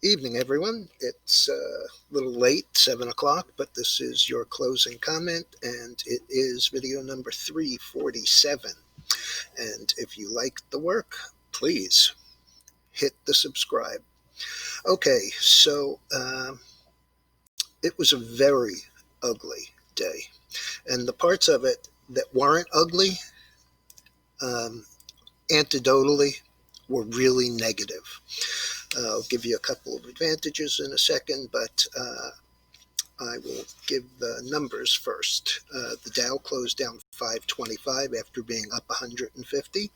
Evening, everyone. It's a little late, 7 o'clock, but this is your closing comment, and it is video number 347. And if you like the work, please hit the subscribe. Okay, so it was a very ugly day, and the parts of it that weren't ugly, anecdotally, were really negative. I'll give you a couple of advantages in a second, but I will give the numbers first. The Dow closed down 525 after being up 150.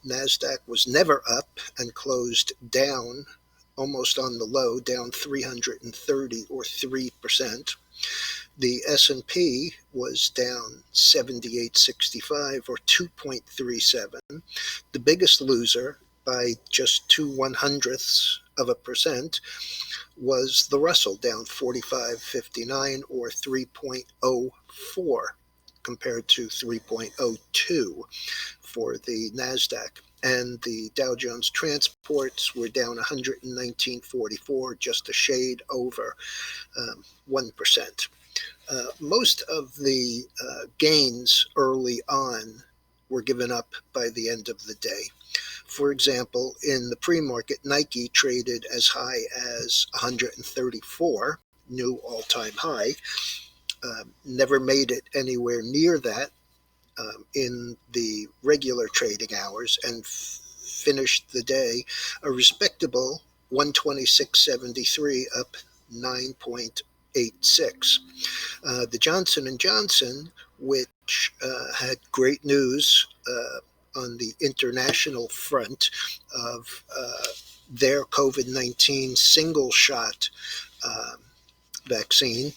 NASDAQ was never up and closed down, almost on the low, down 330 or 3%. The S&P was down 78.65 or 2.37. The biggest loser by just 0.02% was the Russell, down 45.59 or 3.04 compared to 3.02 for the NASDAQ. And the Dow Jones transports were down 119.44, just a shade over 1%. Most of the gains early on were given up by the end of the day. For example, in the pre-market, Nike traded as high as 134, new all-time high. Never made it anywhere near that in the regular trading hours, and finished the day a respectable 126.73, up 9.86. The Johnson & Johnson, which had great news on the international front of their COVID-19 single shot vaccine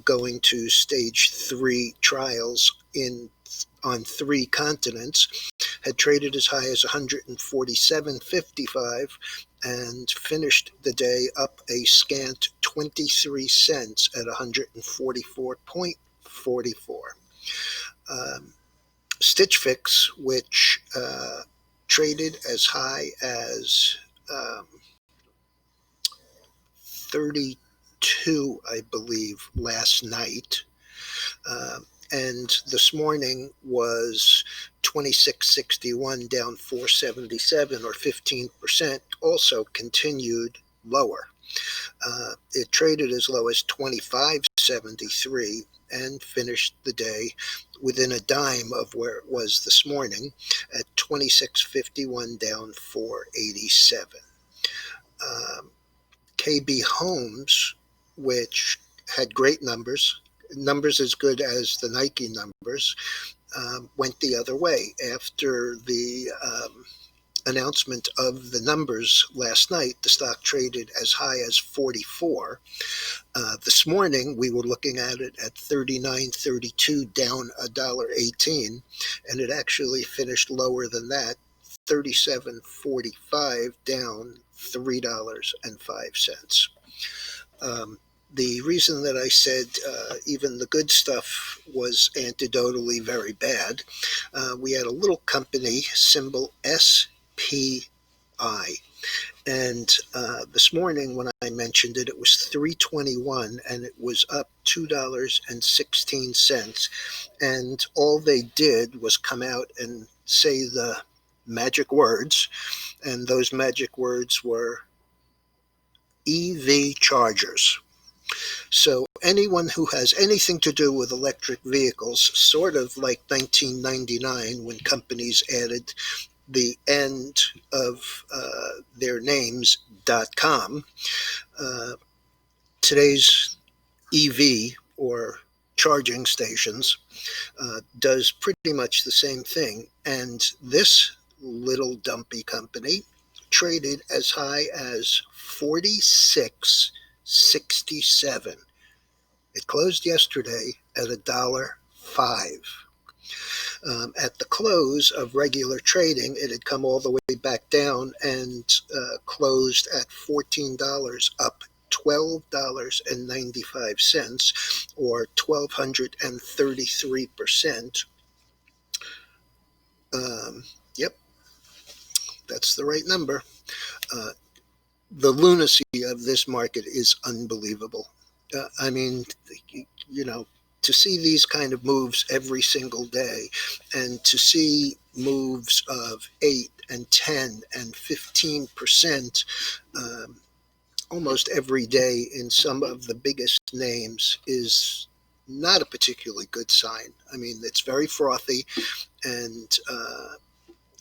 going to stage 3 trials on 3 continents, had traded as high as 147.55 and finished the day up a scant 23 cents at 144.44. Stitch Fix, which traded as high as 32, I believe, last night, and this morning was 26.61, down 4.77 or 15%, also continued lower. It traded as low as 25.73 and finished the day within a dime of where it was this morning at 26.51, down 4.87. KB Homes, which had great numbers as good as the Nike numbers, went the other way. After the announcement of the numbers last night, the stock traded as high as 44. This morning, we were looking at it at 39.32, down $1.18, and it actually finished lower than that, 37.45, down $3.05. The reason that I said even the good stuff was anecdotally very bad, we had a little company, symbol SPI, and this morning when I mentioned it, it was 321 and it was up $2.16, and all they did was come out and say the magic words, and those magic words were EV chargers. So anyone who has anything to do with electric vehicles, sort of like 1999 when companies added the end of their names, .com, today's EV or charging stations does pretty much the same thing. And this little dumpy company traded as high as 46.67. It closed yesterday at $1.05. At the close of regular trading, it had come all the way back down and closed at $14, up $12.95, or 1,233%. Yep, that's the right number. the lunacy of this market is unbelievable. I mean, you know, to see these kind of moves every single day, and to see moves of 8 and 10 and 15% almost every day in some of the biggest names is not a particularly good sign. I mean, it's very frothy and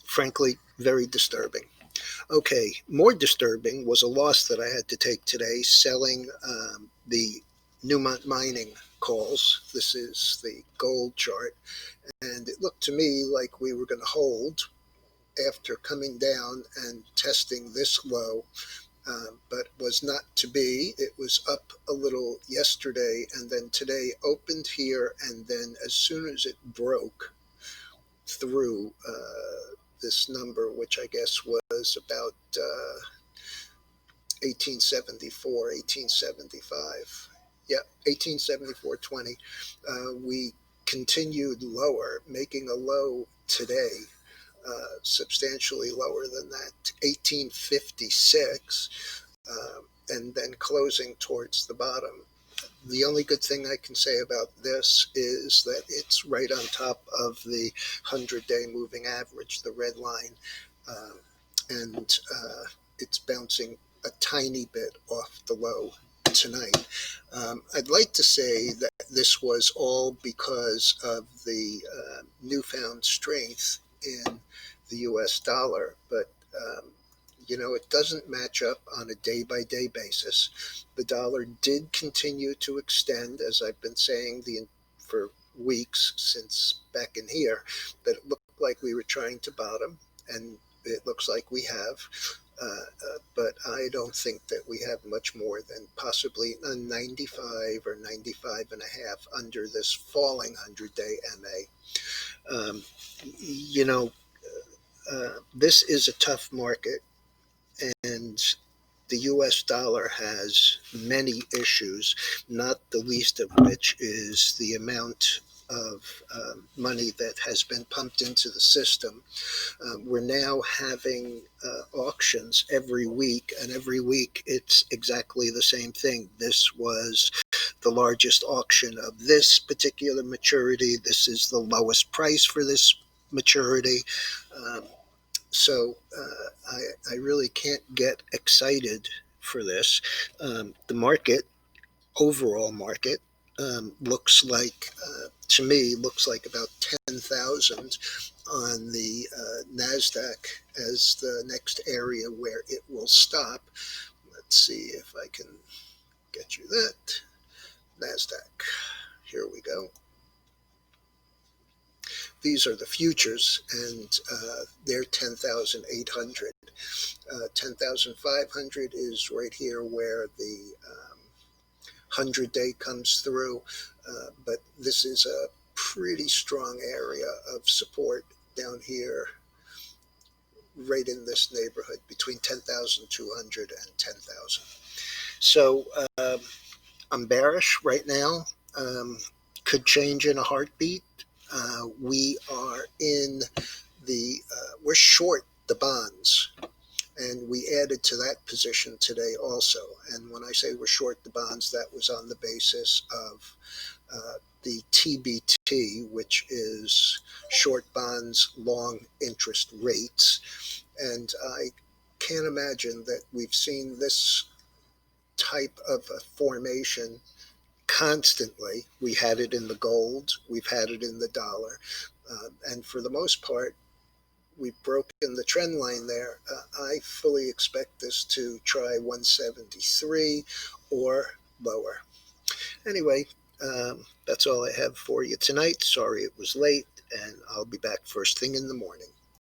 frankly, very disturbing. Okay, more disturbing was a loss that I had to take today selling the Newmont Mining calls. This is the gold chart, and it looked to me like we were going to hold after coming down and testing this low, but was not to be. It was up a little yesterday, and then today opened here, and then as soon as it broke through this number, which I guess was about 1874, 1875. Yeah, 1874.20. We continued lower, making a low today, substantially lower than that, 1856, and then closing towards the bottom. The only good thing I can say about this is that it's right on top of the 100-day moving average, the red line, and it's bouncing a tiny bit off the low tonight. I'd like to say that this was all because of the newfound strength in the US dollar, but you know, it doesn't match up on a day-by-day basis. The dollar did continue to extend, as I've been saying for weeks since back in here, that it looked like we were trying to bottom, and it looks like we have. But I don't think that we have much more than possibly a 95 or 95 and a half under this falling 100-day MA. You know, this is a tough market, and the US dollar has many issues, not the least of which is the amount of money that has been pumped into the system. We're now having auctions every week, and every week it's exactly the same thing. This was the largest auction of this particular maturity. This is the lowest price for this maturity. So I really can't get excited for this. The market, overall market, looks like, to me, looks like about 10,000 on the NASDAQ as the next area where it will stop. Let's see if I can get you that. NASDAQ. Here we go. These are the futures, and they're 10,800. 10,500 is right here where the 100-day comes through, but this is a pretty strong area of support down here, right in this neighborhood, between 10,200 and 10,000. So I'm bearish right now. Could change in a heartbeat. We are in the, we're short the bonds, and we added to that position today also. And when I say we're short the bonds, that was on the basis of the TBT, which is short bonds, long interest rates. And I can't imagine that we've seen this type of a formation constantly. We had it in the gold, we've had it in the dollar, and for the most part, we've broken the trend line there. I fully expect this to try 173 or lower. Anyway, that's all I have for you tonight. Sorry it was late, and I'll be back first thing in the morning.